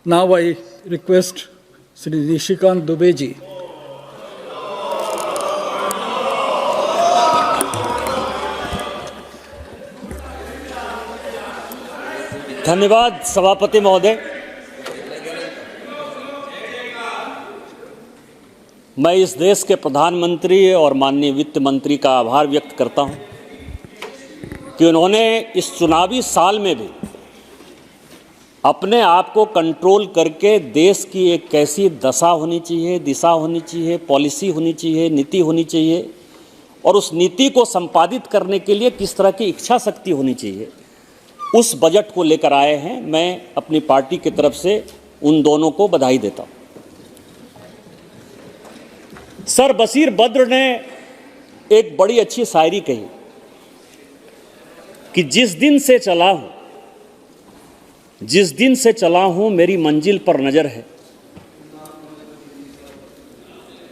Now I request Sri Nishikant Dubey ji. धन्यवाद सभापति महोदय। मैं इस देश के प्रधानमंत्री और माननीय वित्त मंत्री का आभार व्यक्त करता हूं कि उन्होंने इस चुनावी साल में भी अपने आप को कंट्रोल करके देश की एक कैसी दशा होनी चाहिए, दिशा होनी चाहिए, पॉलिसी होनी चाहिए, नीति होनी चाहिए और उस नीति को संपादित करने के लिए किस तरह की इच्छा शक्ति होनी चाहिए, उस बजट को लेकर आए हैं। मैं अपनी पार्टी की तरफ से उन दोनों को बधाई देता हूं। सर बशीर बद्र ने एक बड़ी अच्छी शायरी कही कि जिस दिन से चला हूं मेरी मंजिल पर नजर है,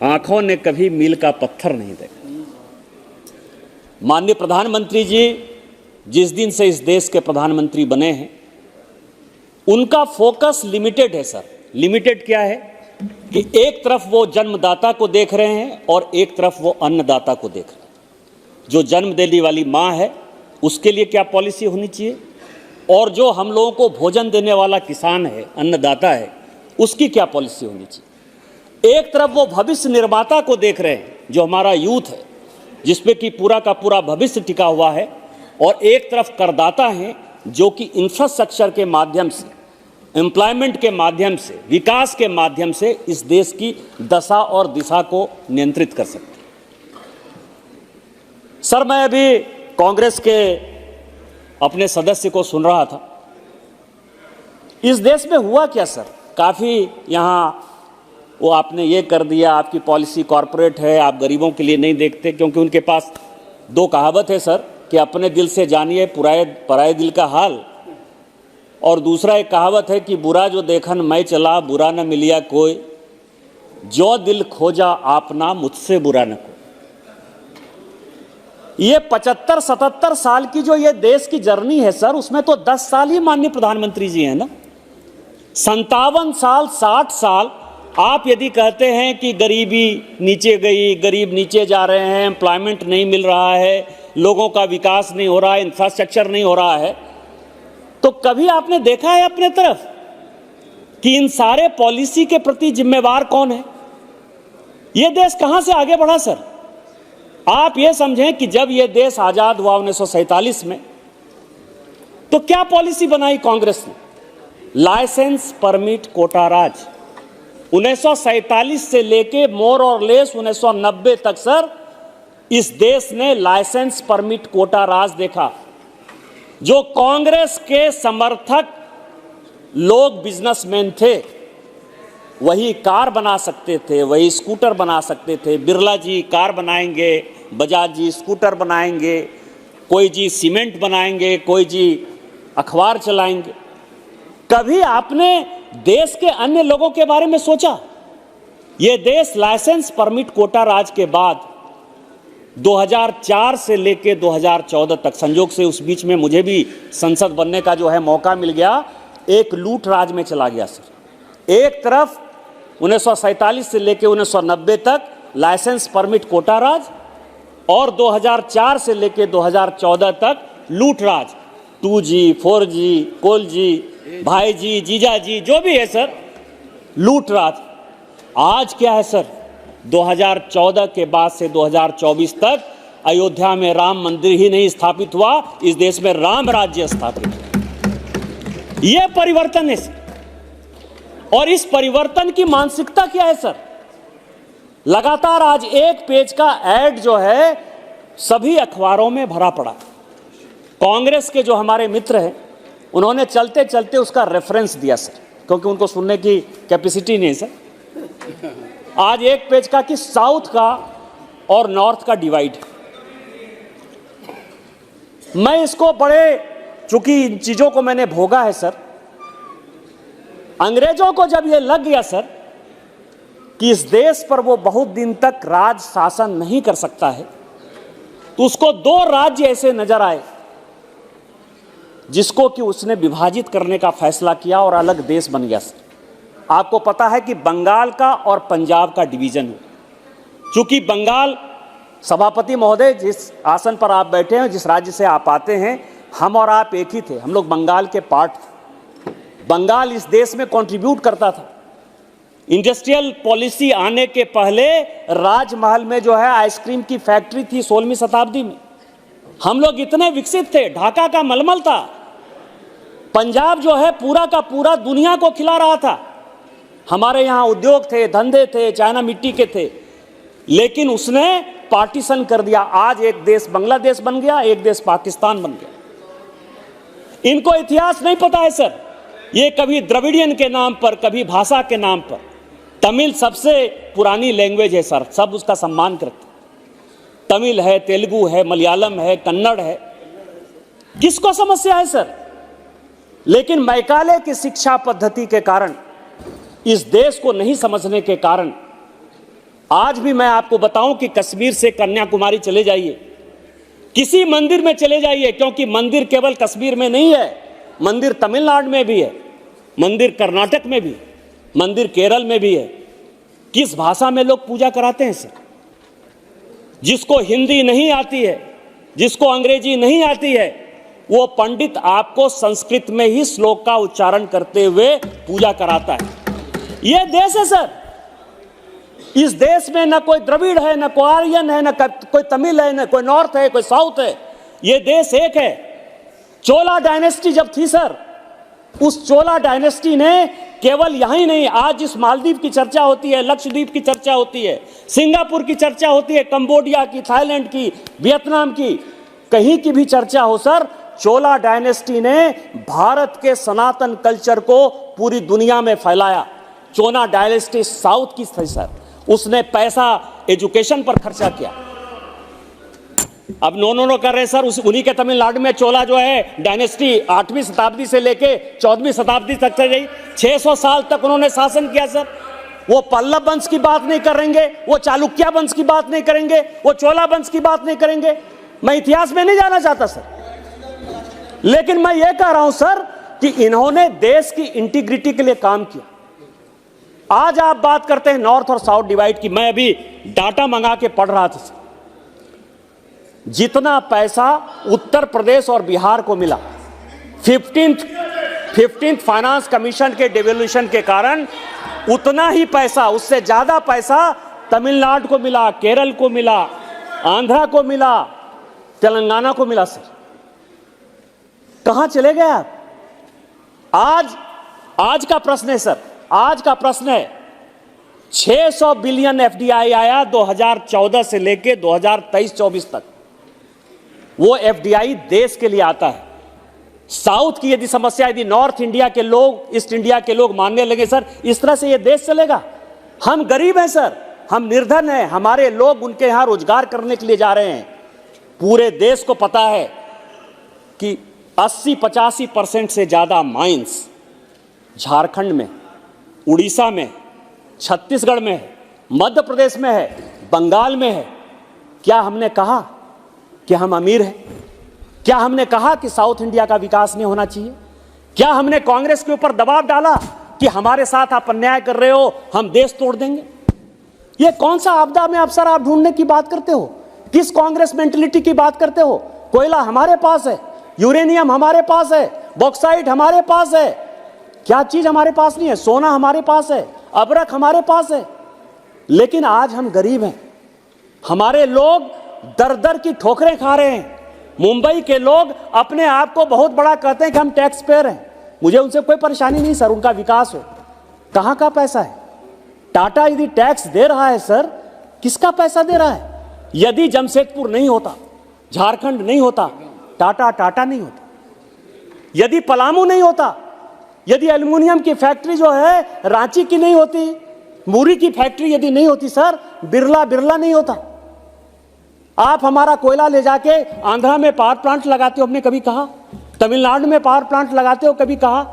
आंखों ने कभी मील का पत्थर नहीं देखा। माननीय प्रधानमंत्री जी जिस दिन से इस देश के प्रधानमंत्री बने हैं, उनका फोकस लिमिटेड है। सर लिमिटेड क्या है कि एक तरफ वो जन्मदाता को देख रहे हैं और एक तरफ वो अन्नदाता को देख रहे हैं। जो जन्म देने वाली माँ है उसके लिए क्या पॉलिसी होनी चाहिए और जो हम लोगों को भोजन देने वाला किसान है, अन्नदाता है, उसकी क्या पॉलिसी होनी चाहिए। एक तरफ वो भविष्य निर्माता को देख रहे हैं जो हमारा यूथ है, जिसपे कि पूरा का पूरा भविष्य टिका हुआ है, और एक तरफ करदाता हैं जो कि इंफ्रास्ट्रक्चर के माध्यम से, एम्प्लॉयमेंट के माध्यम से, विकास के माध्यम से इस देश की दशा और दिशा को नियंत्रित कर सकते हैं। सर मैं अभी कांग्रेस के अपने सदस्य को सुन रहा था। इस देश में हुआ क्या सर, काफ़ी यहाँ वो आपने ये कर दिया, आपकी पॉलिसी कॉरपोरेट है, आप गरीबों के लिए नहीं देखते, क्योंकि उनके पास दो कहावत है सर कि अपने दिल से जानिए पराए दिल का हाल, और दूसरा एक कहावत है कि बुरा जो देखन मैं चला बुरा न मिलिया कोई, जो दिल खोजा आपना मुझसे बुरा न कोई। ये 75-77 साल की जो ये देश की जर्नी है सर, उसमें तो 10 साल ही माननीय प्रधानमंत्री जी हैं ना। 57 साल 60 साल आप यदि कहते हैं कि गरीबी नीचे गई, गरीब नीचे जा रहे हैं, एम्प्लॉयमेंट नहीं मिल रहा है, लोगों का विकास नहीं हो रहा है, इंफ्रास्ट्रक्चर नहीं हो रहा है, तो कभी आपने देखा है अपने तरफ कि इन सारे पॉलिसी के प्रति जिम्मेवार कौन है? यह देश कहां से आगे बढ़ा सर? आप यह समझें कि जब यह देश आजाद हुआ 1947 में, तो क्या पॉलिसी बनाई कांग्रेस ने? लाइसेंस परमिट कोटा राज। 1947 से लेके मोर और लेस 1990 तक सर इस देश ने लाइसेंस परमिट कोटा राज देखा। जो कांग्रेस के समर्थक लोग बिजनेसमैन थे, वही कार बना सकते थे, वही स्कूटर बना सकते थे। बिरला जी कार बनाएंगे, बजाज जी स्कूटर बनाएंगे, कोई जी सीमेंट बनाएंगे, कोई जी अखबार चलाएंगे। कभी आपने देश के अन्य लोगों के बारे में सोचा? यह देश लाइसेंस परमिट कोटा राज के बाद 2004 से लेकर 2014 तक, संजोग से उस बीच में मुझे भी संसद बनने का जो है मौका मिल गया, एक लूट राज में चला गया सर। एक तरफ 1947 से लेकर 1990 तक लाइसेंस परमिट कोटा राज, और 2004 से लेकर 2014 तक लूट राज। 2G 4G कोल जी, भाई जी, जीजा जी, जो भी है सर, लूट राज। आज क्या है सर? 2014 के बाद से 2024 तक अयोध्या में राम मंदिर ही नहीं स्थापित हुआ, इस देश में राम राज्य स्थापित हुआ। यह परिवर्तन है सर। और इस परिवर्तन की मानसिकता क्या है सर? लगातार आज एक पेज का ऐड जो है सभी अखबारों में भरा पड़ा। कांग्रेस के जो हमारे मित्र हैं, उन्होंने चलते चलते उसका रेफरेंस दिया सर, क्योंकि उनको सुनने की कैपेसिटी नहीं है सर। आज एक पेज का कि साउथ का और नॉर्थ का डिवाइड। मैं इसको चूंकि इन चीजों को मैंने भोगा है सर, अंग्रेजों को जब यह लग गया सर कि इस देश पर वो बहुत दिन तक राज शासन नहीं कर सकता है, तो उसको दो राज्य ऐसे नजर आए जिसको कि उसने विभाजित करने का फैसला किया और अलग देश बन गया। आपको पता है कि बंगाल का और पंजाब का डिवीजन हो। चूंकि बंगाल, सभापति महोदय जिस आसन पर आप बैठे हैं, जिस राज्य से आप आते हैं, हम और आप एक ही थे, हम लोग बंगाल के पार्ट थे। बंगाल इस देश में कंट्रीब्यूट करता था। इंडस्ट्रियल पॉलिसी आने के पहले राजमहल में जो है आइसक्रीम की फैक्ट्री थी 16वीं शताब्दी में। हम लोग इतने विकसित थे, ढाका का मलमल था। पंजाब जो है पूरा का पूरा दुनिया को खिला रहा था। हमारे यहाँ उद्योग थे, धंधे थे, चाइना मिट्टी के थे, लेकिन उसने पार्टीशन कर दिया। आज एक देश बांग्लादेश बन गया, एक देश पाकिस्तान बन गया। इनको इतिहास नहीं पता है सर। ये कभी द्रविडियन के नाम पर, कभी भाषा के नाम पर। तमिल सबसे पुरानी लैंग्वेज है सर, सब उसका सम्मान करते। तमिल है, तेलुगु है, मलयालम है, कन्नड़ है, किसको समस्या है सर? लेकिन मैकाले की शिक्षा पद्धति के कारण, इस देश को नहीं समझने के कारण, आज भी मैं आपको बताऊं कि कश्मीर से कन्याकुमारी चले जाइए, किसी मंदिर में चले जाइए, क्योंकि मंदिर केवल कश्मीर में नहीं है, मंदिर तमिलनाडु में भी है, मंदिर कर्नाटक में भी, मंदिर केरल में भी है। किस भाषा में लोग पूजा कराते हैं सर? जिसको हिंदी नहीं आती है, जिसको अंग्रेजी नहीं आती है, वो पंडित आपको संस्कृत में ही श्लोक का उच्चारण करते हुए पूजा कराता है। यह देश है सर। इस देश में न कोई द्रविड़ है, न कोई आर्यन है, न कोई तमिल है, न कोई नॉर्थ है, कोई साउथ है। यह देश एक है। चोला डायनेस्टी जब थी सर, उस चोला डायनेस्टी ने केवल यहीं नहीं, आज इस मालदीव की चर्चा होती है, लक्षद्वीप की चर्चा होती है, सिंगापुर की चर्चा होती है, कंबोडिया की, थाईलैंड की, वियतनाम की, कहीं की भी चर्चा हो सर, चोला डायनेस्टी ने भारत के सनातन कल्चर को पूरी दुनिया में फैलाया। चोला डायनेस्टी साउथ की थी सर, उसने पैसा एजुकेशन पर खर्चा किया। अब नो कर रहे सर, उन्हीं के तमिलनाडु में चोला जो है डायनेस्टी 8वीं शताब्दी से लेके 14वीं शताब्दी तक चल रही, 600 साल तक उन्होंने शासन किया सर। वो पल्लव वंश की बात नहीं करेंगे, वो चालुक्य वंश की बात नहीं करेंगे, वो चोला वंश की बात नहीं करेंगे। मैं इतिहास में नहीं जाना चाहता सर, लेकिन मैं ये कह रहा हूं सर कि इन्होंने देश की इंटीग्रिटी के लिए काम किया। आज आप बात करते हैं नॉर्थ और साउथ डिवाइड की, मैं अभी डाटा मंगा के पढ़ रहा था सर। जितना पैसा उत्तर प्रदेश और बिहार को मिला 15th फाइनेंस कमीशन के डेवल्यूशन के कारण, उतना ही पैसा, उससे ज्यादा पैसा तमिलनाडु को मिला, केरल को मिला, आंध्रा को मिला, तेलंगाना को मिला सर। कहां चले गए आप? आज का प्रश्न है सर, आज का प्रश्न है 600 बिलियन एफडीआई आया 2014 से लेके 2023-24 तक। वो एफडीआई देश के लिए आता है। साउथ की यदि समस्या, यदि नॉर्थ इंडिया के लोग, ईस्ट इंडिया के लोग मानने लगे सर इस तरह से ये देश चलेगा। हम गरीब हैं सर, हम निर्धन हैं, हमारे लोग उनके यहां रोजगार करने के लिए जा रहे हैं। पूरे देश को पता है कि 80-85% से ज्यादा माइंस झारखंड में, उड़ीसा में, छत्तीसगढ़ में है, मध्य प्रदेश में है, बंगाल में है। क्या हमने कहा कि हम अमीर हैं? क्या हमने कहा कि साउथ इंडिया का विकास नहीं होना चाहिए? क्या हमने कांग्रेस के ऊपर दबाव डाला कि हमारे साथ आप अन्याय कर रहे हो, हम देश तोड़ देंगे? ये कौन सा आपदा में अवसर आप ढूंढने की बात करते हो? किस कांग्रेस मेंटलिटी की बात करते हो? कोयला हमारे पास है, यूरेनियम हमारे पास है, बॉक्साइट हमारे पास है, क्या चीज हमारे पास नहीं है? सोना हमारे पास है, अबरक हमारे पास है। लेकिन आज हम गरीब हैं, हमारे लोग दर दर की ठोकरें खा रहे हैं। मुंबई के लोग अपने आप को बहुत बड़ा कहते हैं कि हम टैक्स पेयर हैं। मुझे उनसे कोई परेशानी नहीं सर, उनका विकास हो। कहां का पैसा है? टाटा यदि टैक्स दे रहा है सर, किसका पैसा दे रहा है? यदि जमशेदपुर नहीं होता, झारखंड नहीं होता, टाटा नहीं होता। यदि पलामू नहीं होता, यदि एल्युमिनियम की फैक्ट्री जो है रांची की नहीं होती, मुरी की फैक्ट्री यदि नहीं होती सर, बिरला नहीं होता। आप हमारा कोयला ले जाके आंध्रा में पावर प्लांट लगाते हो, हमने कभी कहा? तमिलनाडु में पावर प्लांट लगाते हो, कभी कहा?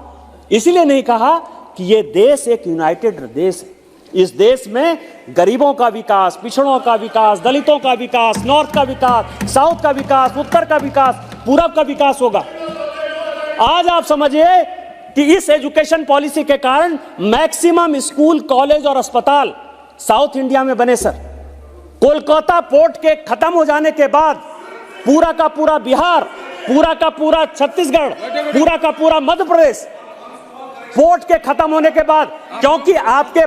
इसीलिए नहीं कहा कि ये देश एक यूनाइटेड देश है। इस देश में गरीबों का विकास, पिछड़ों का विकास, दलितों का विकास, नॉर्थ का विकास, साउथ का विकास, उत्तर का विकास, पूरब का विकास होगा। आज आप समझिए कि इस एजुकेशन पॉलिसी के कारण मैक्सिमम स्कूल, कॉलेज और अस्पताल साउथ इंडिया में बने सर। कोलकाता पोर्ट के खत्म हो जाने के बाद पूरा का पूरा बिहार, पूरा का पूरा छत्तीसगढ़, पूरा का पूरा मध्य प्रदेश पोर्ट के खत्म होने के बाद, क्योंकि आपके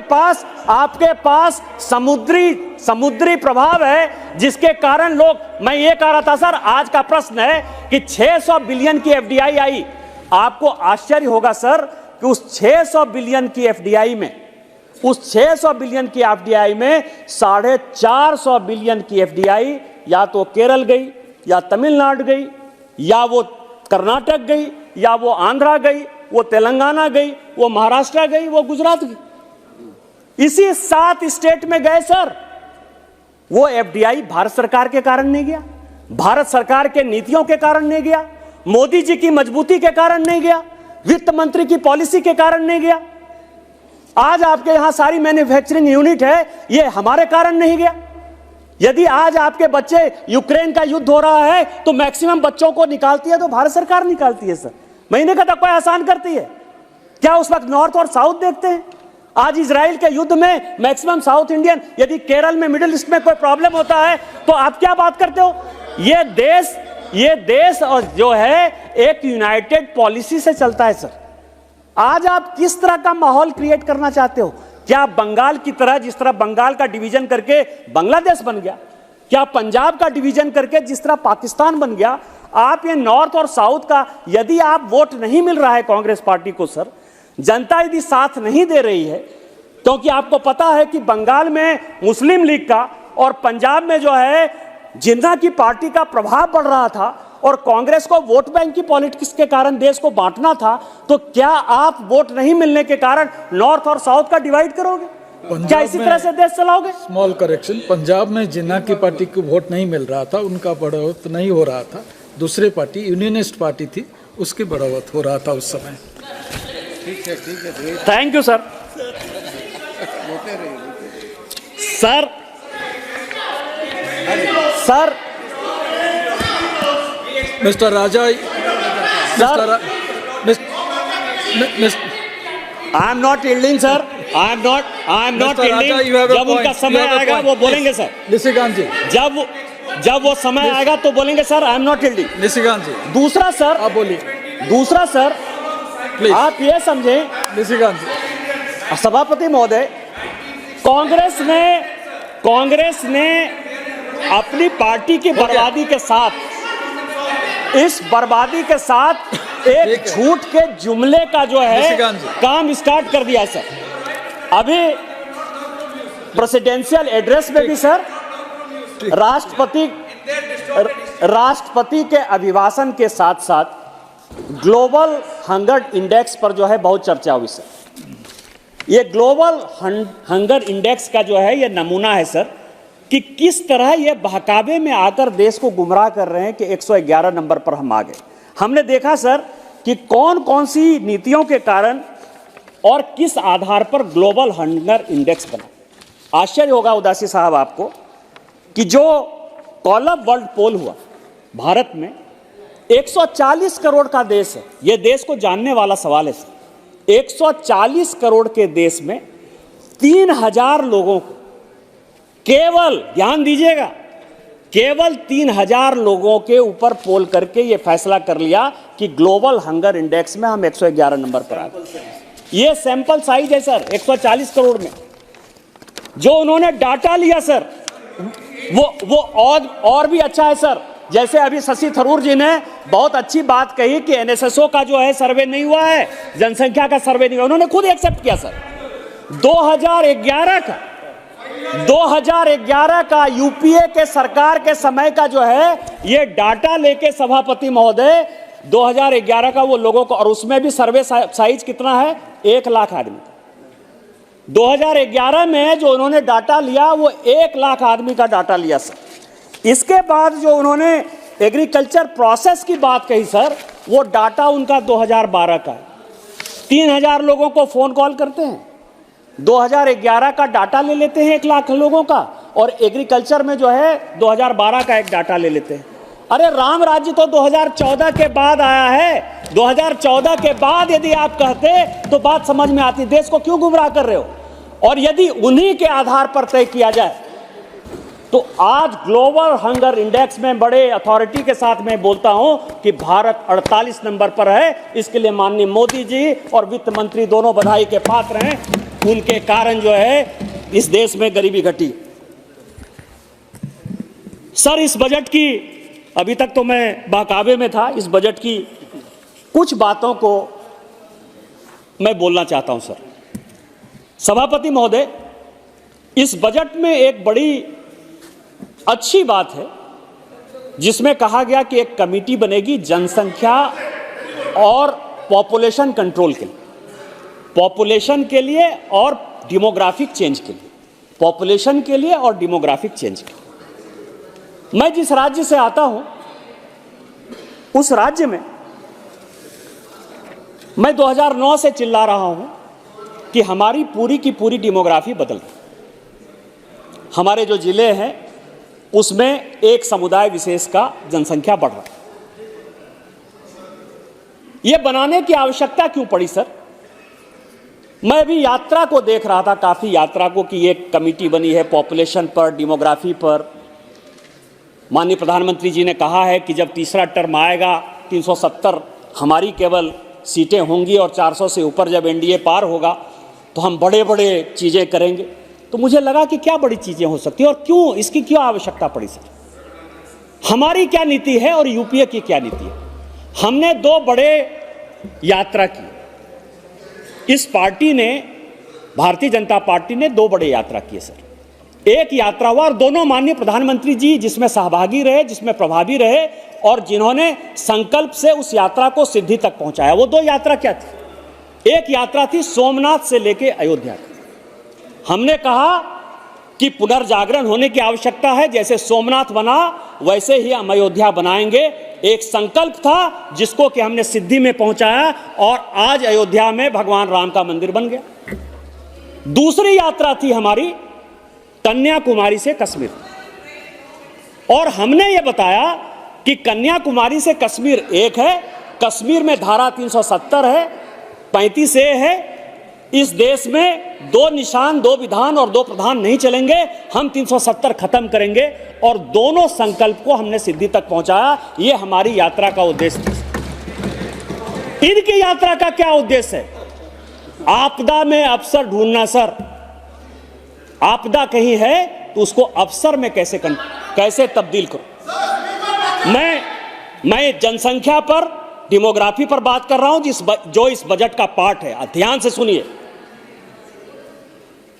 पास समुद्री प्रभाव है, जिसके कारण लोग, मैं ये कह रहा था सर, आज का प्रश्न है कि 600 बिलियन की एफडीआई आई। आपको आश्चर्य होगा सर कि उस 600 बिलियन की एफडीआई में, उस 600 बिलियन की एफडीआई में 450 बिलियन की एफडीआई या तो केरल गई, या तमिलनाडु गई, या वो कर्नाटक गई, या वो आंध्रा गई, वो तेलंगाना गई, वो महाराष्ट्र गई, वो गुजरात गई। इसी 7 स्टेट में गए सर। वो एफडीआई भारत सरकार के कारण नहीं गया, भारत सरकार के नीतियों के कारण नहीं गया, मोदी जी की मजबूती के कारण नहीं गया, वित्त मंत्री की पॉलिसी के कारण नहीं गया। आज आपके यहां सारी मैन्युफैक्चरिंग यूनिट है, ये हमारे कारण नहीं गया। यदि आज आपके बच्चे, यूक्रेन का युद्ध हो रहा है तो मैक्सिमम बच्चों को निकालती है तो भारत सरकार निकालती है सर। महीने का तक आसान करती है क्या? उस वक्त नॉर्थ और साउथ देखते हैं। आज इजराइल के युद्ध में मैक्सिमम साउथ इंडियन, यदि केरल में, मिडिल ईस्ट में कोई प्रॉब्लम होता है तो आप क्या बात करते हो? ये देश और जो है एक यूनाइटेड पॉलिसी से चलता है सर। आज आप किस तरह का माहौल क्रिएट करना चाहते हो? क्या बंगाल की तरह, जिस तरह बंगाल का डिवीजन करके बांग्लादेश बन गया, क्या पंजाब का डिवीजन करके जिस तरह पाकिस्तान बन गया, आप ये नॉर्थ और साउथ का, यदि आप वोट नहीं मिल रहा है कांग्रेस पार्टी को सर, जनता यदि साथ नहीं दे रही है, क्योंकि आपको पता है कि बंगाल में मुस्लिम लीग का और पंजाब में जो है जिन्ना की पार्टी का प्रभाव बढ़ रहा था और कांग्रेस को वोट बैंक की पॉलिटिक्स के कारण देश को बांटना था, तो क्या आप वोट नहीं मिलने के कारण नॉर्थ और साउथ का डिवाइड करोगे? क्या इसी तरह से देश चलाओगे? स्मॉल करेक्शन, पंजाब में जिन्ना की पार्टी को वोट नहीं मिल रहा था, उनका बढ़ोत नहीं हो रहा था, दूसरे पार्टी यूनियनिस्ट पार्टी थी, उसकी बढ़ोत हो रहा था उस समय। ठीक है। Thank you sir. Sir mister Raja, I am not yielding sir, I am not yielding. जब उनका समय आएगा वो बोलेंगे सर। निशिकांत जी, जब वो समय आएगा तो बोलेंगे sir, I am not yielding. Nishikant ji, दूसरा सर, आप बोलिए। दूसरा सर, प्लीज आप ये समझें, निशिकांत जी, सभापति महोदय, कांग्रेस ने अपनी पार्टी की बर्बादी के साथ, इस बर्बादी के साथ एक झूठ के जुमले का जो है काम स्टार्ट कर दिया सर। अभी प्रेसिडेंशियल एड्रेस में भी सर राष्ट्रपति के अभिभाषण के साथ साथ ग्लोबल हंगर इंडेक्स पर जो है बहुत चर्चा हुई सर। ये ग्लोबल हंगर इंडेक्स का जो है ये नमूना है सर कि किस तरह ये बहकावे में आकर देश को गुमराह कर रहे हैं कि 111 नंबर पर हम आ गए। हमने देखा सर कि कौन कौन सी नीतियों के कारण और किस आधार पर ग्लोबल हंगर इंडेक्स बना। आश्चर्य होगा उदासी साहब आपको कि जो कॉलम वर्ल्ड पोल हुआ भारत में, 140 करोड़ का देश है, यह देश को जानने वाला सवाल है सर। 140 करोड़ के देश में 3000 लोगों को, केवल ध्यान दीजिएगा, केवल 3000 लोगों के ऊपर पोल करके यह फैसला कर लिया कि ग्लोबल हंगर इंडेक्स में हम 111 नंबर पर आ गए। यह सैंपल साइज है सर 140 करोड़ में। जो उन्होंने डाटा लिया सर वो और भी अच्छा है सर। जैसे अभी शशि थरूर जी ने बहुत अच्छी बात कही कि एनएसएसओ का जो है सर्वे नहीं हुआ है, जनसंख्या का सर्वे नहीं हुआ, उन्होंने खुद एक्सेप्ट किया सर। 2011 का यूपीए के सरकार के समय का जो है ये डाटा लेके सभापति महोदय 2011 का वो लोगों को, और उसमें भी सर्वे साइज कितना है, 1 लाख आदमी। 2011 में जो उन्होंने डाटा लिया वो 1 लाख आदमी का डाटा लिया सर। इसके बाद जो उन्होंने एग्रीकल्चर प्रोसेस की बात कही सर, वो डाटा उनका 2012 का है। 3000 लोगों को फोन कॉल करते हैं, 2011 का डाटा ले लेते हैं 1 लाख लोगों का, और एग्रीकल्चर में जो है 2012 का एक डाटा ले लेते हैं। अरे राम राज्य तो 2014 के बाद आया है। 2014 के बाद यदि आप कहते तो बात समझ में आती। देश को क्यों गुमराह कर रहे हो? और यदि उन्हीं के आधार पर तय किया जाए तो आज ग्लोबल हंगर इंडेक्स में बड़े अथॉरिटी के साथ मैं बोलता हूं कि भारत 48 नंबर पर है। इसके लिए माननीय मोदी जी और वित्त मंत्री दोनों बधाई के पात्र हैं। उनके कारण जो है इस देश में गरीबी घटी। सर, इस बजट की, अभी तक तो मैं बहकावे में था, इस बजट की कुछ बातों को मैं बोलना चाहता हूं। सर सभापति महोदय, इस बजट में एक बड़ी अच्छी बात है जिसमें कहा गया कि एक कमेटी बनेगी जनसंख्या और पॉपुलेशन कंट्रोल के लिए, पॉपुलेशन के लिए और डेमोग्राफिक चेंज के लिए, पॉपुलेशन के लिए और डेमोग्राफिक चेंज के लिए। मैं जिस राज्य से आता हूं उस राज्य में मैं 2009 से चिल्ला रहा हूं कि हमारी पूरी की पूरी डेमोग्राफी बदल गई। हमारे जो जिले हैं उसमें एक समुदाय विशेष का जनसंख्या बढ़ रहा है। यह बनाने की आवश्यकता क्यों पड़ी सर? मैं अभी यात्रा को देख रहा था, काफी यात्रा को, कि एक कमेटी बनी है पॉपुलेशन पर, डेमोग्राफी पर। माननीय प्रधानमंत्री जी ने कहा है कि जब तीसरा टर्म आएगा 370 हमारी केवल सीटें होंगी और 400 से ऊपर जब एनडीए पार होगा तो हम बड़े बड़े चीजें करेंगे। तो मुझे लगा कि क्या बड़ी चीजें हो सकती है और क्यों, इसकी क्यों आवश्यकता पड़ी सर? हमारी क्या नीति है और यूपीए की क्या नीति है? हमने दो बड़े यात्रा की। इस पार्टी ने, भारतीय जनता पार्टी ने दो बड़े यात्रा किए सर। एक यात्रा हुआ और दोनों माननीय प्रधानमंत्री जी जिसमें सहभागी रहे, जिसमें प्रभावी रहे और जिन्होंने संकल्प से उस यात्रा को सिद्धि तक पहुंचाया। वो दो यात्रा क्या थी? एक यात्रा थी सोमनाथ से लेके अयोध्या। हमने कहा कि पुनर्जागरण होने की आवश्यकता है, जैसे सोमनाथ बना वैसे ही हम अयोध्या बनाएंगे। एक संकल्प था जिसको कि हमने सिद्धि में पहुंचाया और आज अयोध्या में भगवान राम का मंदिर बन गया। दूसरी यात्रा थी हमारी कन्याकुमारी से कश्मीर, और हमने ये बताया कि कन्याकुमारी से कश्मीर एक है, कश्मीर में धारा 370 है, 35A है। इस देश में दो निशान, दो विधान और दो प्रधान नहीं चलेंगे। हम 370 खत्म करेंगे और दोनों संकल्प को हमने सिद्धि तक पहुंचाया। ये हमारी यात्रा का उद्देश्य था। इनकी यात्रा का क्या उद्देश्य है? आपदा में अवसर ढूंढना सर। आपदा कहीं है तो उसको अवसर में कैसे तब्दील करो। मैं जनसंख्या पर, डेमोग्राफी पर बात कर रहा हूं जो इस बजट का पार्ट है। ध्यान से सुनिए।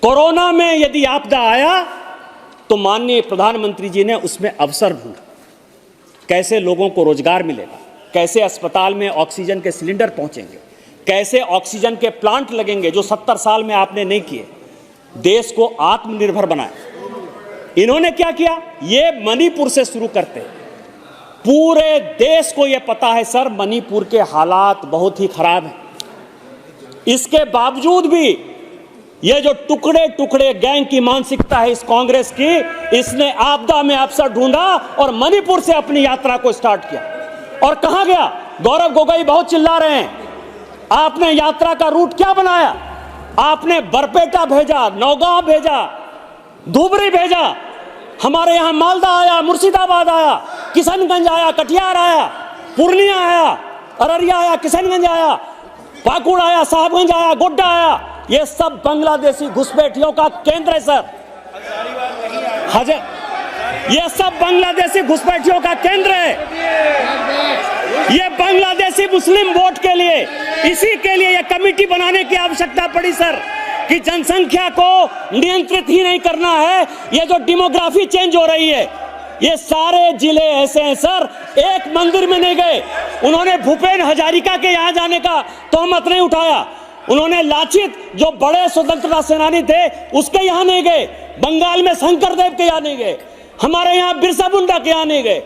कोरोना में यदि आपदा आया तो माननीय प्रधानमंत्री जी ने उसमें अवसर ढूंढा। कैसे लोगों को रोजगार मिलेगा, कैसे अस्पताल में ऑक्सीजन के सिलेंडर पहुंचेंगे, कैसे ऑक्सीजन के प्लांट लगेंगे जो 70 साल में आपने नहीं किए। देश को आत्मनिर्भर बनाया। इन्होंने क्या किया? ये मणिपुर से शुरू करते हैं। पूरे देश को यह पता है सर, मणिपुर के हालात बहुत ही खराब हैं। इसके बावजूद भी ये जो टुकड़े टुकड़े गैंग की मानसिकता है इस कांग्रेस की, इसने आपदा में अवसर ढूंढा और मणिपुर से अपनी यात्रा को स्टार्ट किया। और कहां गया? गौरव गोगोई बहुत चिल्ला रहे हैं। आपने यात्रा का रूट क्या बनाया? आपने बरपेटा भेजा, नौगांव भेजा, धुबरी भेजा, हमारे यहां मालदा आया, मुर्शिदाबाद आया, किशनगंज आया, कटिहार आया, पूर्णिया आया, अररिया आया, किशनगंज आया, पाकुड़ आया, साहबगंज आया, गोड्डा आया। ये सब बांग्लादेशी घुसपैठियों का केंद्र है सर। ये सब बांग्लादेशी घुसपैठियों का केंद्र है। ये बांग्लादेशी मुस्लिम वोट के लिए, इसी के लिए ये कमेटी बनाने की आवश्यकता पड़ी सर, कि जनसंख्या को नियंत्रित ही नहीं करना है। ये जो डेमोग्राफी चेंज हो रही है, ये सारे जिले ऐसे हैं सर, एक मंदिर में नहीं गए। उन्होंने भूपेन हजारिका के यहां जाने का तोहमत नहीं उठाया। उन्होंने लाचित जो बड़े स्वतंत्रता सेनानी थे उसके यहां नहीं गए। बंगाल में शंकरदेव के यहां नहीं गए। हमारे यहां बिरसा मुंडा के यहां नहीं गए।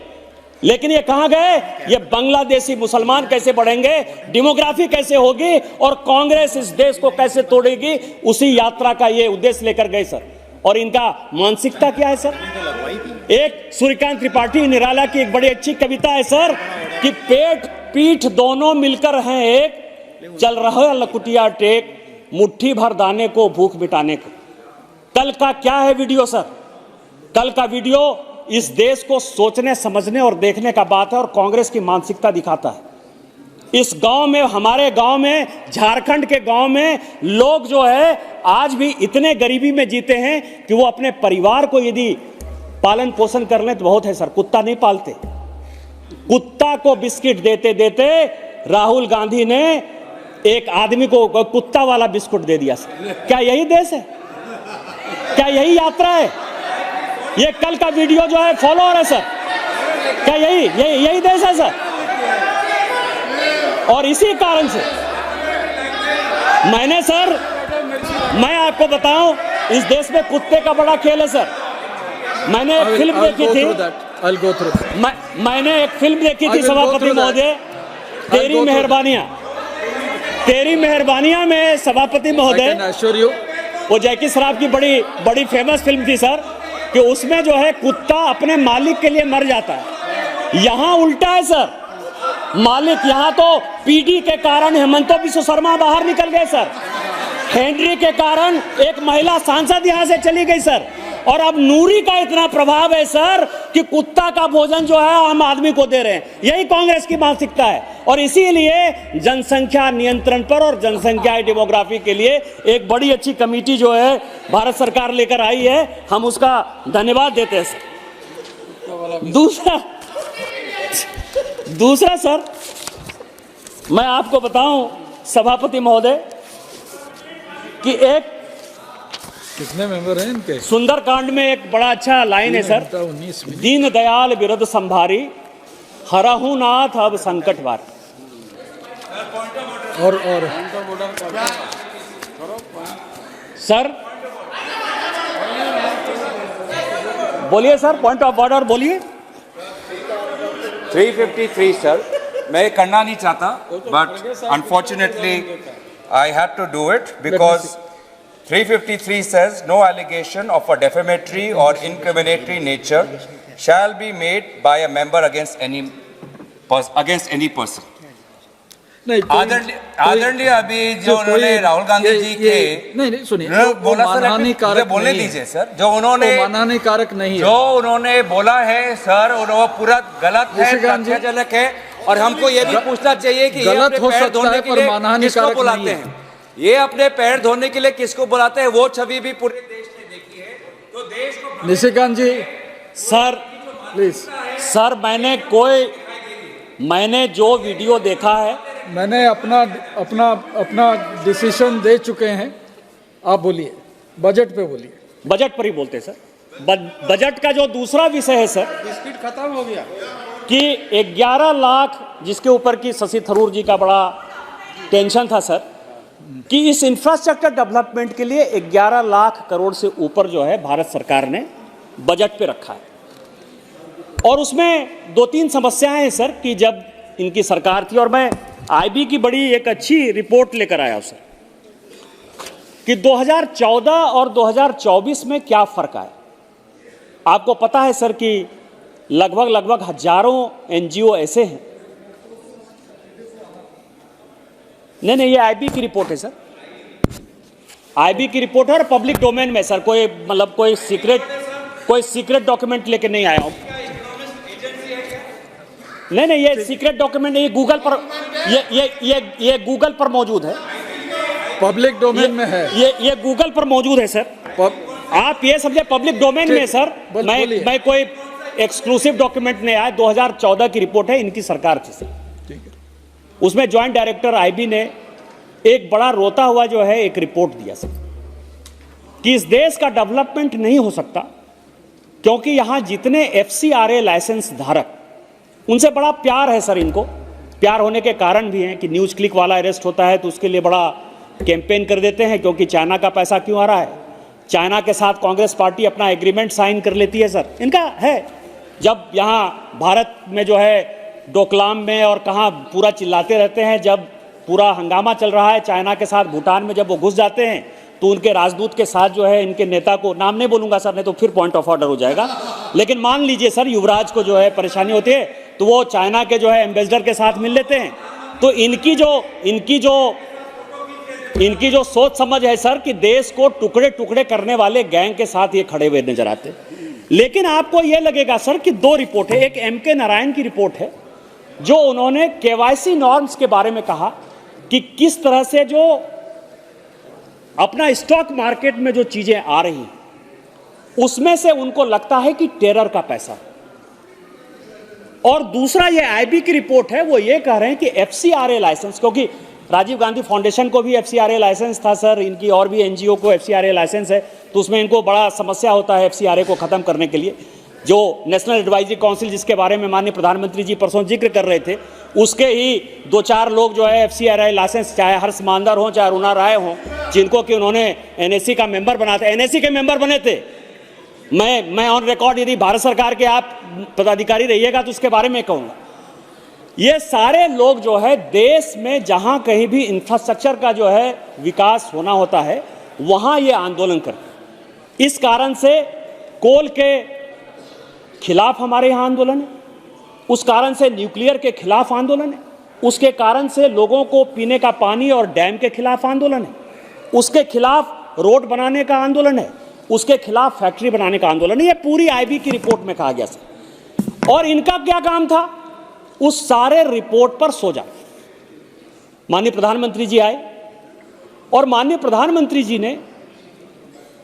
लेकिन ये कहां गए? ये बांग्लादेशी मुसलमान कैसे बढ़ेंगे, डेमोग्राफी कैसे होगी और कांग्रेस इस देश को कैसे तोड़ेगी, उसी यात्रा का ये उद्देश्य लेकर गए सर। और इनका मानसिकता क्या है सर? एक सूर्यकांत त्रिपाठी निराला की एक बड़ी अच्छी कविता है सर कि पेट पीठ दोनों मिलकर हैं एक, चल रहा लकुटिया टेक, मुट्ठी भर दाने को भूख मिटाने को। कल का क्या है वीडियो सर? कल का वीडियो इस देश को सोचने समझने और देखने का बात है और कांग्रेस की मानसिकता दिखाता है। इस गांव में, हमारे गांव में, झारखंड के गांव में लोग जो है आज भी इतने गरीबी में जीते हैं कि वो अपने परिवार को यदि पालन पोषण कर लें तो बहुत है सर, कुत्ता नहीं पालते। कुत्ता को बिस्किट देते देते राहुल गांधी ने एक आदमी को कुत्ता वाला बिस्कुट दे दिया सर। क्या यही देश है? क्या यही यात्रा है? ये कल का वीडियो जो है फॉलोअर है सर, क्या यही देश है सर? और इसी कारण से मैंने सर, मैं आपको बताऊं, इस देश में कुत्ते का बड़ा खेल है सर। मैंने एक फिल्म देखी थी, मैंने एक फिल्म देखी थी सभापति महोदय, तेरी मेहरबानियां में सभापति महोदय, वो जैकी श्रॉफ की बड़ी फेमस फिल्म थी सर, कि उसमें जो है कुत्ता अपने मालिक के लिए मर जाता है। यहां उल्टा है सर, मालिक, यहां तो पीडी के कारण हेमंत बिस्व शर्मा बाहर निकल गए सर, हेनरी के कारण एक महिला सांसद यहां से चली गई सर, और अब नूरी का इतना प्रभाव है सर कि कुत्ता का भोजन जो है आम आदमी को दे रहे हैं। यही कांग्रेस की मानसिकता है और इसीलिए जनसंख्या नियंत्रण पर और जनसंख्या डेमोग्राफी के लिए एक बड़ी अच्छी कमेटी जो है भारत सरकार लेकर आई है, हम उसका धन्यवाद देते हैं सर। दूसरा सर, मैं आपको बताऊं सभापति महोदय कि एक कितने मेंबर हैं इनके? सुंदरकांड में एक बड़ा अच्छा लाइन है सर, दीन दयाल बिरद संभारी, हरहु नाथ अब संकट वार। और सर बोलिए सर, पॉइंट ऑफ ऑर्डर बोलिए। 353 सर, मैं करना नहीं चाहता, but unfortunately I have to do it because 353 says no allegation of a defamatory or incriminatory nature shall be made by a member against any person. आदरणीय अभी जो उन्होंने राहुल गांधी जी के नहीं सुनिए, बोला सर, बोलने दीजिए सर, जो उन्होंने मानहानि कारक नहीं है, जो उन्होंने बोला है सर, वो पूरा गलत है, तथ्यजनक है, और हमको ये भी पूछना चाहिए कि गलत हो सकता है पर मानहानि कारक नहीं है। ये अपने पैर धोने के लिए किसको बुलाते हैं, वो छवि भी पूरे देश ने देखी है। तो देश को निशिकांत जी सर प्लीज सर, मैंने जो वीडियो देखा है, मैंने अपना डिसीजन दे चुके हैं। आप बोलिए, बजट पे बोलिए। बजट पर ही बोलते हैं सर। बजट का जो दूसरा विषय है सर, बिस्किट खत्म हो गया कि 11 लाख, जिसके ऊपर की शशि थरूर जी का बड़ा टेंशन था सर, कि इस इंफ्रास्ट्रक्चर डेवलपमेंट के लिए 11 लाख करोड़ से ऊपर जो है भारत सरकार ने बजट पे रखा है। और उसमें 2-3 समस्याएं हैं सर कि जब इनकी सरकार थी, और मैं आईबी की बड़ी एक अच्छी रिपोर्ट लेकर आया हूं सर, कि 2014 और 2024 में क्या फर्क आया। आपको पता है सर कि लगभग हजारों एनजीओ ऐसे हैं, नहीं ये आईबी की रिपोर्ट है सर, आईबी की रिपोर्ट है और पब्लिक डोमेन में सर, कोई सीक्रेट डॉक्यूमेंट लेके नहीं आया हूं। नहीं ये सीक्रेट डॉक्यूमेंट नहीं, गूगल पर ये गूगल पर मौजूद है, पब्लिक डोमेन में है, ये गूगल पर मौजूद है सर। आप ये समझे पब्लिक डोमेन में सर, मैं कोई एक्सक्लूसिव डॉक्यूमेंट नहीं आया, 2014 की रिपोर्ट है, इनकी सरकार थी सर। उसमें ज्वाइंट डायरेक्टर आईबी ने एक बड़ा रोता हुआ जो है एक रिपोर्ट दिया सर, कि इस देश का डेवलपमेंट नहीं हो सकता क्योंकि यहां जितने एफसीआरए लाइसेंस धारक, उनसे बड़ा प्यार है सर इनको। प्यार होने के कारण भी हैं कि न्यूज क्लिक वाला अरेस्ट होता है तो उसके लिए बड़ा कैंपेन कर देते हैं, क्योंकि चाइना का पैसा क्यों आ रहा है, चाइना के साथ कांग्रेस पार्टी अपना एग्रीमेंट साइन कर लेती है सर, इनका है। जब यहाँ भारत में जो है डोकलाम में और कहाँ पूरा चिल्लाते रहते हैं, जब पूरा हंगामा चल रहा है चाइना के साथ भूटान में, जब वो घुस जाते हैं तो उनके राजदूत के साथ जो है इनके नेता को, नाम नहीं बोलूंगा सर नहीं तो फिर पॉइंट ऑफ ऑर्डर हो जाएगा, लेकिन मान लीजिए सर युवराज को जो है परेशानी होती है तो वो चाइना के जो है एम्बेसडर के साथ मिल लेते हैं। तो इनकी जो सोच समझ है सर कि देश को टुकड़े टुकड़े करने वाले गैंग के साथ ये खड़े हुए नजर आते। लेकिन आपको ये लगेगा सर कि दो रिपोर्ट है, एक एमके नारायण की रिपोर्ट है जो उन्होंने केवाईसी नॉर्म्स के बारे में कहा कि किस तरह से जो अपना स्टॉक मार्केट में जो चीजें आ रही उसमें से उनको लगता है कि टेरर का पैसा। और दूसरा ये आईबी की रिपोर्ट है, वो ये कह रहे हैं कि एफसीआरए लाइसेंस, क्योंकि राजीव गांधी फाउंडेशन को भी एफसीआरए लाइसेंस था सर, इनकी और भी एनजीओ को एफसीआरए लाइसेंस है, तो उसमें इनको बड़ा समस्या होता है एफसीआरए को खत्म करने के लिए। जो नेशनल एडवाइजरी काउंसिल जिसके बारे में माननीय प्रधानमंत्री जी परसों जिक्र कर रहे थे, उसके ही 2-4 लोग जो है एफसीआरए लाइसेंस, चाहे हर्ष मांदर हो चाहे रुना राय हो, जिनको कि उन्होंने एनएससी का मेंबर बना था, एनएससी के मेंबर बने थे। मैं ऑन रिकॉर्ड, यदि भारत सरकार के आप पदाधिकारी रहिएगा तो उसके बारे में कहूंगा। ये सारे लोग जो है देश में जहां कहीं भी इंफ्रास्ट्रक्चर का जो है विकास होना होता है वहां ये आंदोलन करते। इस कारण से कोल के खिलाफ हमारे यहां आंदोलन है, उस कारण से न्यूक्लियर के खिलाफ आंदोलन है, उसके कारण से लोगों को पीने का पानी और डैम के खिलाफ आंदोलन है, उसके खिलाफ रोड बनाने का आंदोलन है, उसके खिलाफ फैक्ट्री बनाने का आंदोलन है। ये पूरी आईबी की रिपोर्ट में कहा गया सर। और इनका क्या काम था, उस सारे रिपोर्ट पर सो जा। माननीय प्रधानमंत्री जी आए और माननीय प्रधानमंत्री जी ने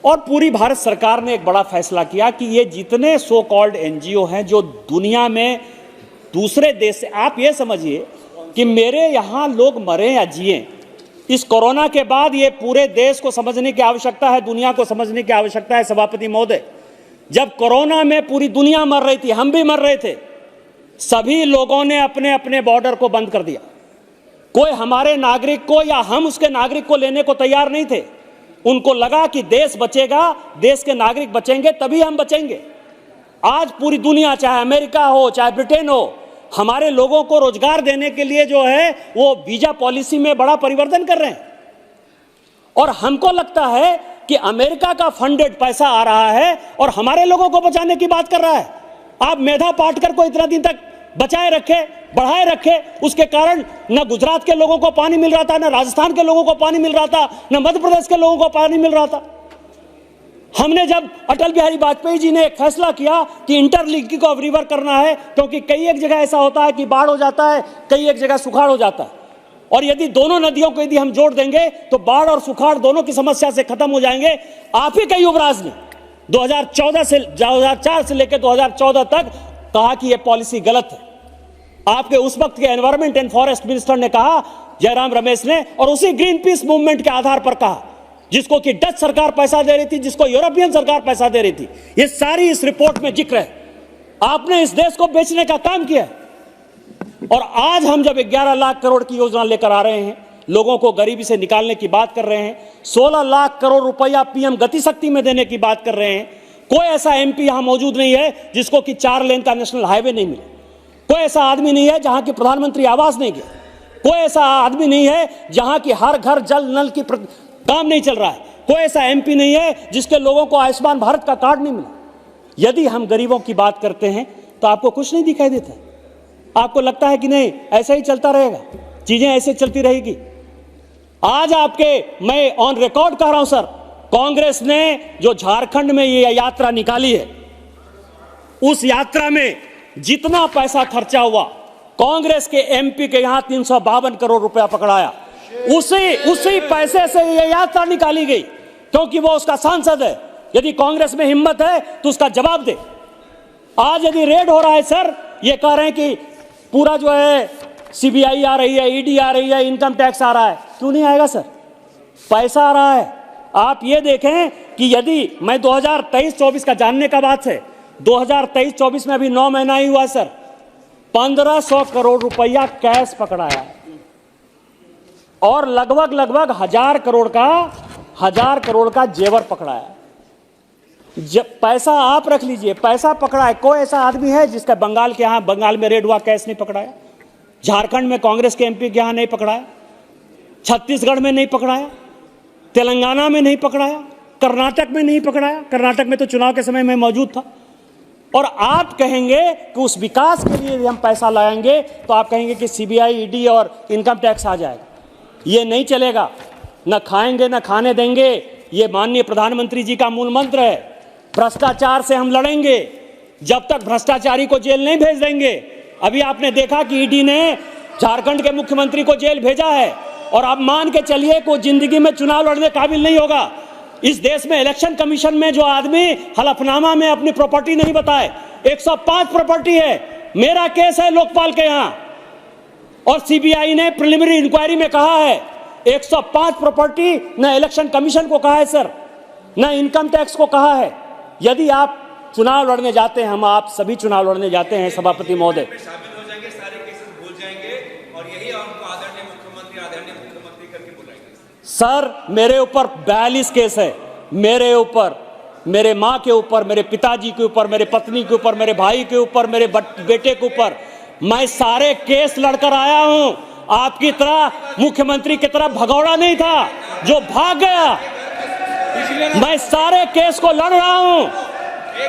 और पूरी भारत सरकार ने एक बड़ा फैसला किया कि ये जितने सो कॉल्ड एनजीओ हैं जो दुनिया में दूसरे देश से, आप ये समझिए कि मेरे यहां लोग मरे या जिए, इस कोरोना के बाद ये पूरे देश को समझने की आवश्यकता है, दुनिया को समझने की आवश्यकता है सभापति महोदय। जब कोरोना में पूरी दुनिया मर रही थी, हम भी मर रहे थे, सभी लोगों ने अपने अपने बॉर्डर को बंद कर दिया। कोई हमारे नागरिक को या हम उसके नागरिक को लेने को तैयार नहीं थे। उनको लगा कि देश बचेगा, देश के नागरिक बचेंगे तभी हम बचेंगे। आज पूरी दुनिया, चाहे अमेरिका हो चाहे ब्रिटेन हो, हमारे लोगों को रोजगार देने के लिए जो है वो वीजा पॉलिसी में बड़ा परिवर्तन कर रहे हैं। और हमको लगता है कि अमेरिका का फंडेड पैसा आ रहा है और हमारे लोगों को बचाने की बात कर रहा है। आप मेधा पाटकर को इतना दिन तक बचाए रखे, बढ़ाए रखे, उसके कारण न गुजरात के लोगों को पानी मिल रहा था, न राजस्थान के लोगों को पानी मिल रहा था, न मध्य प्रदेश के लोगों को पानी मिल रहा था। हमने जब अटल बिहारी वाजपेयी जी ने एक फैसला किया कि इंटरलिंकिंग को रिवर करना है, क्योंकि कई एक जगह ऐसा होता है कि बाढ़ हो जाता है, कई एक जगह सुखाड़ हो जाता है, और यदि दोनों नदियों को यदि हम जोड़ देंगे तो बाढ़ और सुखाड़ दोनों की समस्या से खत्म हो जाएंगे। आप ही के युवराज ने 2014 से 2004 से लेकर 2014 तक कहा कि यह पॉलिसी गलत है। आपके उस वक्त के एनवायरमेंट एंड फॉरेस्ट मिनिस्टर ने कहा, जयराम रमेश ने, और उसी ग्रीन पीस मूवमेंट के आधार पर कहा, जिसको कि डच सरकार पैसा दे रही थी, जिसको यूरोपियन सरकार पैसा दे रही थी। ये सारी इस रिपोर्ट में जिक्र है। आपने इस देश को बेचने का काम किया है। और आज हम जब 11 लाख करोड़ की योजना लेकर आ रहे हैं, लोगों को गरीबी से निकालने की बात कर रहे हैं, 16 लाख करोड़ रुपया पीएम गति शक्ति में देने की बात कर रहे हैं, कोई ऐसा एमपी यहां मौजूद नहीं है जिसको कि 4 लेन का नेशनल हाईवे नहीं मिले। कोई ऐसा आदमी नहीं है जहां की प्रधानमंत्री आवास नहीं गया। कोई ऐसा आदमी नहीं है जहां की हर घर जल नल की काम नहीं चल रहा है। कोई ऐसा एमपी नहीं है जिसके लोगों को आयुष्मान भारत का कार्ड नहीं मिला। यदि हम गरीबों की बात करते हैं तो आपको कुछ नहीं दिखाई देता। आपको लगता है कि नहीं ऐसा ही चलता रहेगा, चीजें ऐसे चलती रहेगी। आज मैं ऑन रिकॉर्ड कह रहा हूं सर, कांग्रेस ने जो झारखंड में ये यात्रा निकाली है, उस यात्रा में जितना पैसा खर्चा हुआ, कांग्रेस के एमपी के यहां 352 करोड़ रुपया पकड़ाया, उसी पैसे से ये यात्रा निकाली गई, क्योंकि वो उसका सांसद है। यदि कांग्रेस में हिम्मत है तो उसका जवाब दे। आज यदि रेड हो रहा है सर, ये कह रहे हैं कि पूरा जो है सीबीआई आ रही है, ईडी आ रही है, इनकम टैक्स आ रहा है। क्यों नहीं आएगा सर? पैसा आ रहा है। आप ये देखें कि यदि मैं 2023-24 का जानने का बात है, 2023-24 में अभी 9 महीना ही हुआ सर, 1500 करोड़ रुपया कैश पकड़ाया और लगभग 1000 करोड़ का जेवर पकड़ाया। जब पैसा आप रख लीजिए, पैसा पकड़ा है। कोई ऐसा आदमी है जिसका बंगाल के यहां, बंगाल में रेड हुआ, कैश नहीं पकड़ाया? झारखंड में कांग्रेस के एमपी के यहां नहीं पकड़ाया? छत्तीसगढ़ में नहीं पकड़ाया? तेलंगाना में नहीं पकड़ाया, कर्नाटक में नहीं पकड़ाया, कर्नाटक में तो चुनाव के समय मैं मौजूद था। और आप कहेंगे कि उस विकास के लिए हम पैसा लाएंगे तो आप कहेंगे कि सीबीआई, ईडी और इनकम टैक्स आ जाएगा। ये नहीं चलेगा, न खाएंगे न खाने देंगे। ये माननीय प्रधानमंत्री जी का मूल मंत्र है। भ्रष्टाचार से हम लड़ेंगे जब तक भ्रष्टाचारी को जेल नहीं भेज देंगे। अभी आपने देखा कि ईडी ने झारखंड के मुख्यमंत्री को जेल भेजा है और आप मान के चलिए कि वो जिंदगी में चुनाव लड़ने काबिल नहीं होगा। इस देश में इलेक्शन कमीशन में जो आदमी हलफनामा में अपनी प्रॉपर्टी नहीं बताए, 105 प्रॉपर्टी है। मेरा केस है लोकपाल के यहां और सीबीआई ने प्रिलिमिनरी इंक्वायरी में कहा है 105 प्रॉपर्टी न इलेक्शन कमीशन को कहा है सर, न इनकम टैक्स को कहा है। यदि आप चुनाव लड़ने जाते हैं, हम आप सभी चुनाव लड़ने जाते हैं सभापति महोदय, शामिल हो जाएंगे, सारे केसेस भूल जाएंगे और यही हमको आदरणीय मुख्यमंत्री करके बुलाएंगे। सर मेरे ऊपर 42 केस है, मेरे ऊपर, मेरे माँ के ऊपर, मेरे पिताजी के ऊपर, मेरे पत्नी के ऊपर, मेरे भाई के ऊपर, मेरे बेटे के ऊपर। मैं सारे केस लड़कर आया हूं। आपकी तरह मुख्यमंत्री की तरह भगौड़ा नहीं था जो भाग गया। मैं सारे केस को लड़ रहा हूं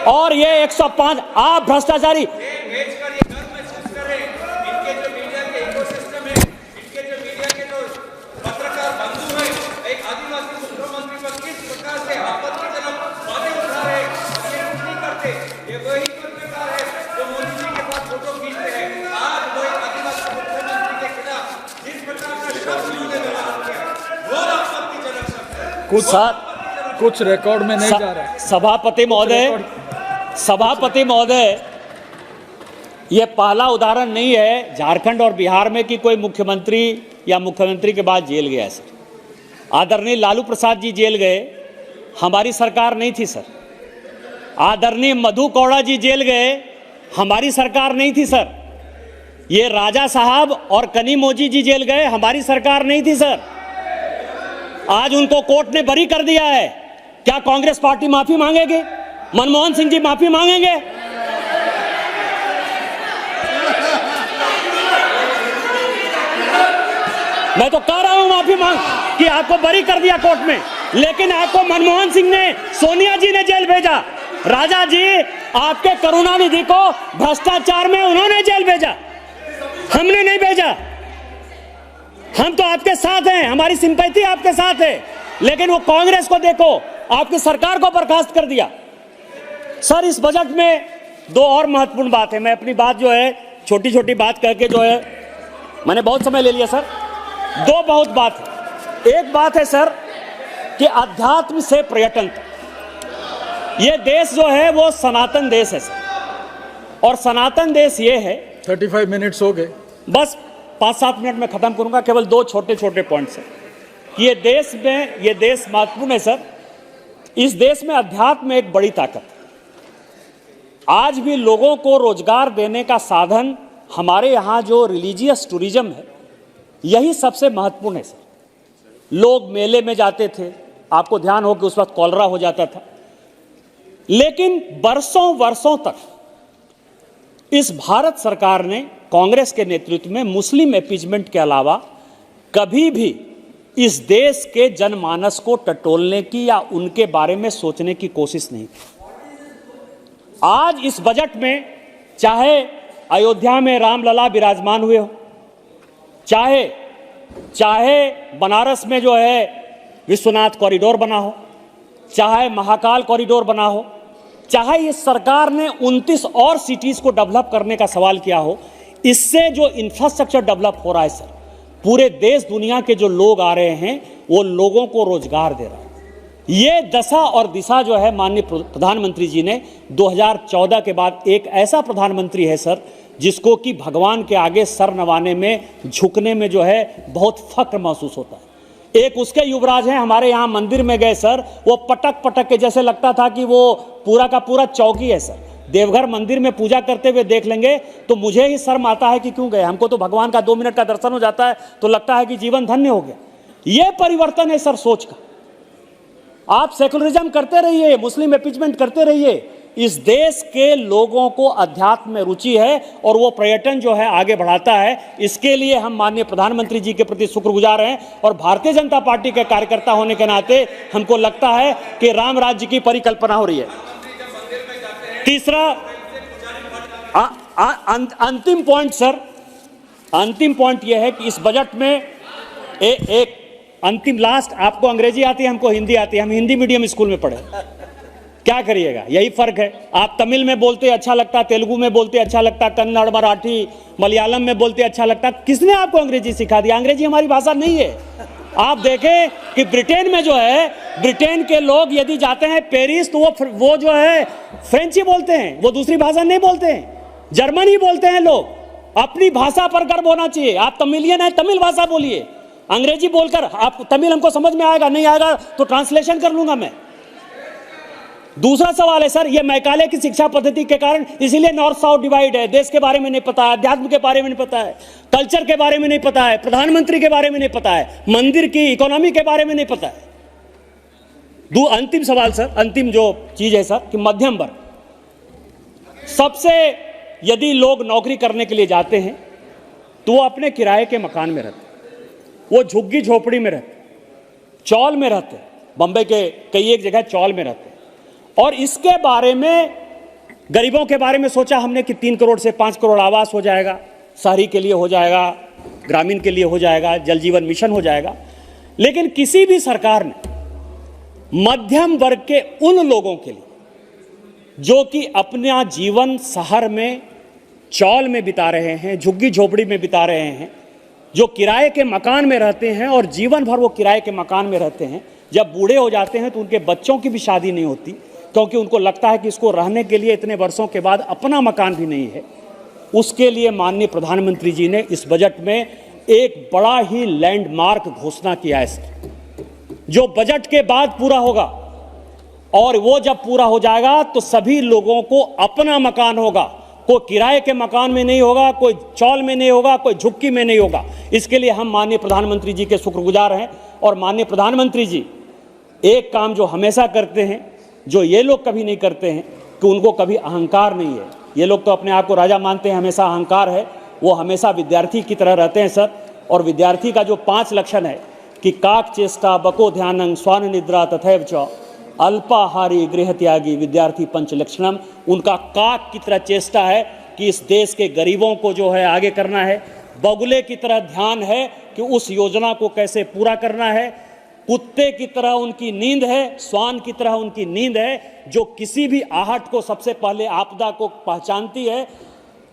और ये 105 आप भ्रष्टाचारी कुछ रिकॉर्ड में नहीं जा रहा है। सभापति महोदय, यह पहला उदाहरण नहीं है झारखंड और बिहार में कि कोई मुख्यमंत्री या मुख्यमंत्री के बाद जेल गया है सर। आदरणीय लालू प्रसाद जी जेल गए, हमारी सरकार नहीं थी सर। आदरणीय मधु कौड़ा जी जेल गए, हमारी सरकार नहीं थी सर। ये राजा साहब और कनीमोजी जी जेल गए, हमारी सरकार नहीं थी सर। आज उनको कोर्ट ने बरी कर दिया है। क्या कांग्रेस पार्टी माफी मांगेगी? मनमोहन सिंह जी माफी मांगेंगे? मैं तो कह रहा हूं माफी मांग कि आपको बरी कर दिया कोर्ट में, लेकिन आपको मनमोहन सिंह ने, सोनिया जी ने जेल भेजा। राजा जी आपके करुणानिधि को भ्रष्टाचार में उन्होंने जेल भेजा, हमने नहीं भेजा। हम तो आपके साथ हैं, हमारी सिंपैथी आपके साथ है, लेकिन वो कांग्रेस को देखो, आपकी सरकार को बर्खास्त कर दिया। सर इस बजट में दो और महत्वपूर्ण बात है। मैं अपनी बात जो है छोटी छोटी बात करके जो है, मैंने बहुत समय ले लिया सर। दो बहुत बात है। एक बात है सर कि अध्यात्म से पर्यटन तक ये देश जो है वो सनातन देश है सर। और सनातन देश ये है। 35 मिनट्स हो गए, बस 5-7 मिनट में खत्म करूंगा। केवल दो छोटे छोटे पॉइंट्स हैं। ये देश महत्वपूर्ण है सर। इस देश में अध्यात्म एक बड़ी ताकत है। आज भी लोगों को रोजगार देने का साधन हमारे यहाँ जो रिलीजियस टूरिज्म है, यही सबसे महत्वपूर्ण है सर। लोग मेले में जाते थे, आपको ध्यान हो कि उस वक्त कॉलरा हो जाता था, लेकिन बरसों वर्षों तक इस भारत सरकार ने कांग्रेस के नेतृत्व में मुस्लिम अपीजमेंट के अलावा कभी भी इस देश के जनमानस को टटोलने की या उनके बारे में सोचने की कोशिश नहीं की। आज इस बजट में चाहे अयोध्या में रामलला विराजमान हुए हो, चाहे बनारस में जो है विश्वनाथ कॉरिडोर बना हो, चाहे महाकाल कॉरिडोर बना हो, चाहे इस सरकार ने 29 और सिटीज को डेवलप करने का सवाल किया हो, इससे जो इंफ्रास्ट्रक्चर डेवलप हो रहा है सर, पूरे देश दुनिया के जो लोग आ रहे हैं वो लोगों को रोजगार दे रहा है। ये दशा और दिशा जो है माननीय प्रधानमंत्री जी ने 2014 के बाद एक ऐसा प्रधानमंत्री है सर जिसको कि भगवान के आगे सर नवाने में, झुकने में जो है बहुत फक्र महसूस होता है। एक उसके युवराज हैं, हमारे यहाँ मंदिर में गए सर, वो पटक पटक के जैसे लगता था कि वो पूरा का पूरा चौकी है सर। देवघर मंदिर में पूजा करते हुए देख लेंगे तो मुझे ही शर्म आता है कि क्यों गए। हमको तो भगवान का 2 मिनट का दर्शन हो जाता है तो लगता है कि जीवन धन्य हो गया। ये परिवर्तन है सर सोच का। आप सेकुलरिज्म करते रहिए, मुस्लिम अपीजमेंट करते रहिए, इस देश के लोगों को अध्यात्म में रुचि है और वो पर्यटन जो है आगे बढ़ाता है। इसके लिए हम माननीय प्रधानमंत्री जी के प्रति शुक्रगुजार हैं और भारतीय जनता पार्टी के कार्यकर्ता होने के नाते हमको लगता है कि राम राज्य की परिकल्पना हो रही है। तीसरा अंतिम पॉइंट सर, अंतिम पॉइंट यह है कि इस बजट में एक अंतिम लास्ट, आपको अंग्रेजी आती है, हमको हिंदी आती है, हम हिंदी मीडियम स्कूल में पढ़े, क्या करिएगा, यही फर्क है। आप तमिल में बोलते अच्छा लगता, तेलुगु में बोलते अच्छा लगता, कन्नड़, मराठी, मलयालम में बोलते अच्छा लगता। किसने आपको अंग्रेजी सिखा दिया? अंग्रेजी हमारी भाषा नहीं है। आप देखें कि ब्रिटेन में जो है, ब्रिटेन के लोग यदि जाते हैं पेरिस तो वो जो है फ्रेंच ही बोलते हैं, वो दूसरी भाषा नहीं बोलते हैं, जर्मन ही बोलते हैं लोग। अपनी भाषा पर गर्व होना चाहिए। आप तमिलियन है, तमिल भाषा बोलिए, अंग्रेजी बोलकर आप तमिल हमको समझ में आएगा, नहीं आएगा तो ट्रांसलेशन कर लूंगा मैं। दूसरा सवाल है सर, ये मैकाले की शिक्षा पद्धति के कारण इसीलिए नॉर्थ साउथ डिवाइड है। देश के बारे में नहीं पता है, अध्यात्म के बारे में नहीं पता है, कल्चर के बारे में नहीं पता है, प्रधानमंत्री के बारे में नहीं पता है, मंदिर की इकोनॉमी के बारे में नहीं पता है। अंतिम सवाल सर, अंतिम जो चीज है सर कि मध्यम वर्ग, सबसे यदि लोग नौकरी करने के लिए जाते हैं तो वो अपने किराए के मकान में रहते, वो झुग्गी झोपड़ी में रहते, चौल में रहते, बंबई के कई एक जगह चौल में रहते। और इसके बारे में गरीबों के बारे में सोचा हमने कि 3 करोड़ से 5 करोड़ आवास हो जाएगा, शहरी के लिए हो जाएगा, ग्रामीण के लिए हो जाएगा, जल जीवन मिशन हो जाएगा। लेकिन किसी भी सरकार ने मध्यम वर्ग के उन लोगों के लिए जो कि अपना जीवन शहर में चौल में बिता रहे हैं, झुग्गी झोपड़ी में बिता रहे हैं, जो किराए के मकान में रहते हैं और जीवन भर वो किराए के मकान में रहते हैं, जब बूढ़े हो जाते हैं तो उनके बच्चों की भी शादी नहीं होती क्योंकि उनको लगता है कि इसको रहने के लिए इतने वर्षों के बाद अपना मकान भी नहीं है। उसके लिए माननीय प्रधानमंत्री जी ने इस बजट में एक बड़ा ही लैंडमार्क घोषणा किया है जो बजट के बाद पूरा होगा। और वो जब पूरा हो जाएगा तो सभी लोगों को अपना मकान होगा, कोई किराए के मकान में नहीं होगा, कोई चौल में नहीं होगा, कोई झुग्गी में नहीं होगा। इसके लिए हम माननीय प्रधानमंत्री जी के शुक्रगुजार हैं। और माननीय प्रधानमंत्री जी एक काम जो हमेशा करते हैं, जो ये लोग कभी नहीं करते हैं, कि उनको कभी अहंकार नहीं है। ये लोग तो अपने आप को राजा मानते हैं, हमेशा अहंकार है। वो हमेशा विद्यार्थी की तरह रहते हैं सर। और विद्यार्थी का जो 5 लक्षण है कि काक चेष्टा, बको ध्यानं, स्वान निद्रा तथैव च, अल्पाहारी, गृह त्यागी, विद्यार्थी पंच लक्षणम। उनका काक की तरह चेष्टा है कि इस देश के गरीबों को जो है आगे करना है। बगुले की तरह ध्यान है कि उस योजना को कैसे पूरा करना है। कुत्ते की तरह उनकी नींद है, श्वान की तरह उनकी नींद है, जो किसी भी आहट को सबसे पहले आपदा को पहचानती है।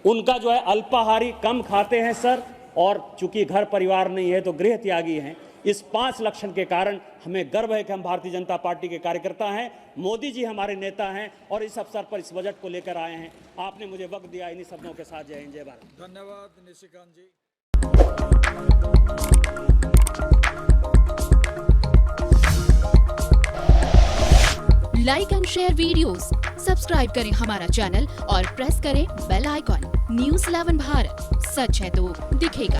उनका जो है अल्पाहारी, कम खाते हैं सर, और चूंकि घर परिवार नहीं है तो गृह त्यागी हैं। इस 5 लक्षण के कारण हमें गर्व है कि हम भारतीय जनता पार्टी के कार्यकर्ता हैं। मोदी जी हमारे नेता हैं और इस अवसर पर इस बजट को लेकर आए हैं। आपने मुझे वक्त दिया, इन्हीं शब्दों के साथ जय हिंद, जय भारत। धन्यवाद Nishikant ji. Like and share videos, subscribe करें हमारा चैनल और प्रेस करें बेल आइकॉन। न्यूज़ 11 भारत, सच है तो दिखेगा।